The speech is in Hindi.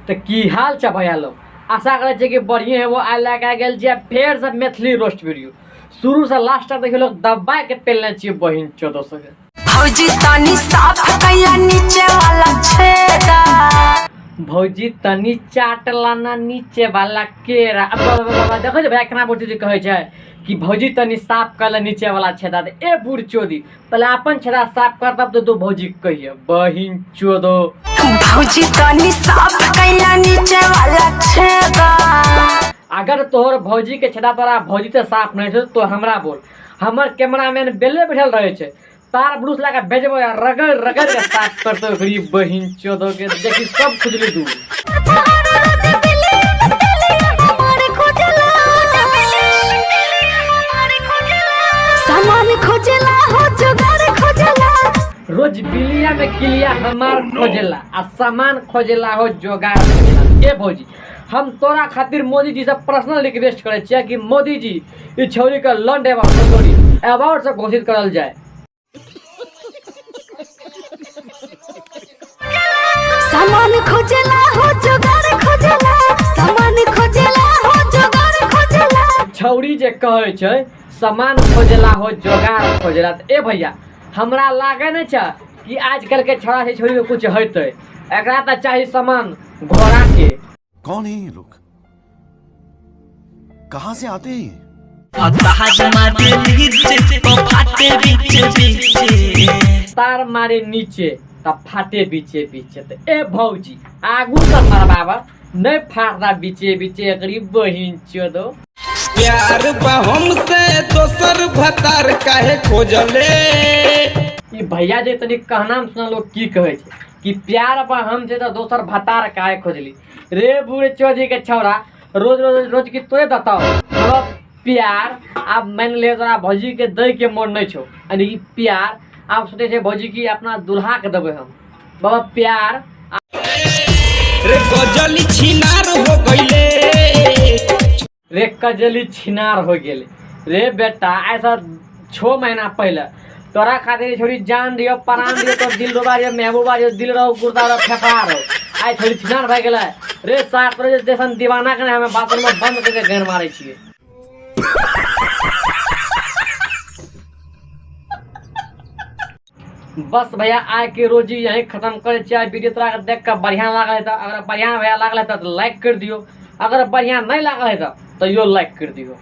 तो की हाल छ भैया लोग, आशा करे छे कि बढ़िया है। वो आइ लगा गेल छै फेर से मैथिली रोस्ट वीडियो शुरू से लास्ट तक देखियो लोग दबा के पेलने छिए बहिन 1400 के। भौजी तनी साफ कैला नीचे वाला छेदा, भौजी तनी चाट लाना नीचे वाला केरा। अब देखो जे भैया केना बोलते जे कहे छै कि भौजी तनी साफ कर नीचे वाला छेदा। ए बूढ़ चोदी पहले अपन छेदा साफ कर तब तो भौजी कहिए बहिन चोदो। भौजी तनी साफ कैला नीचे वाला छेदा। अगर तोहर भौजी के छेदा तोरा भौजी से साफ नहीं छे तो हमरा बोल, हमर कैमरामैन बेले बैठल रहे छे तार ब्रूस लगा भेजबो या रगड़ रगड़ के साफ करतो गरीब बहिन चोदो के। देखी सब खुजली दूर सामान खोजला हो जुगाड़ खोजला, रोज बिलिया में किलिया हमार खोजला आ सामान खोजला हो जोगाड़ खोजला। ए भौजी हम तोरा खातिर मोदी जी से पर्सनल रिक्वेस्ट करे छिए कि मोदी जी ई छौरी के लंड अवार्ड से घोषित करल जाए। सामान खोजला हो जुगाड़ खोजला, सामान खोजला हो जुगाड़ खोजला। छौरी जे कहे छै सामान खोजला हो जोगाड़ खोजला। ए भैया हमरा लागे नहीं छै कि आजकल के छोरा से छोरी के कुछ हेतै, एकरा त चाहिए सामान घोड़ा के। कौन है ये लोग, कहाँ से आते हैं? तार मारे नीचे तब फाटे बीचे बीचे। तो ए भौजी आगू तो मरबाबा नहीं फाटता बीचे बीचे गरीब बहिन चोदो। प्यार हमसे दोसर भतार काहे खोजले। ई भैया जे तनी कहना में सुना लोग की कहे छै कि प्यार हमसे तो दोसर भतार काहे खोजली। रे बूढ़े चौधरी के छौरा रोज रोज रोज की तोरे बताओ मतलब प्यार आप मान ले तोरा भौजी के दे के मोन नहीं छो यानी कि प्यार आप सोचे छे भौजी की अपना दुल्हा के देबे हम बाबा प्यार। रे गजली छिनार हो गइले, रे कजली छिनार हो गेले। रे बेटा ऐसा 6 महीना पहले तोरा खातिर छोड़ी जान दियो प्राण दियो तो दिल रुबा दियो महबूबा दियो दिल रहो गुर्दा रहो फेफड़ा रहो आई छोड़ी छिनार भाई गेला। रे साथ रे जैसन दीवाना के हमें बाथरूम में बंद करके गन मारे छिए। बस भैया आज के रोजी यही खत्म करे चाहिए। वीडियो तोरा देख कर बढ़िया लागल है अगर बढ़िया भैया लागल है तो लाइक कर दियो, अगर बढ़िया नहीं लागल है तो यो लाइक कर दियो।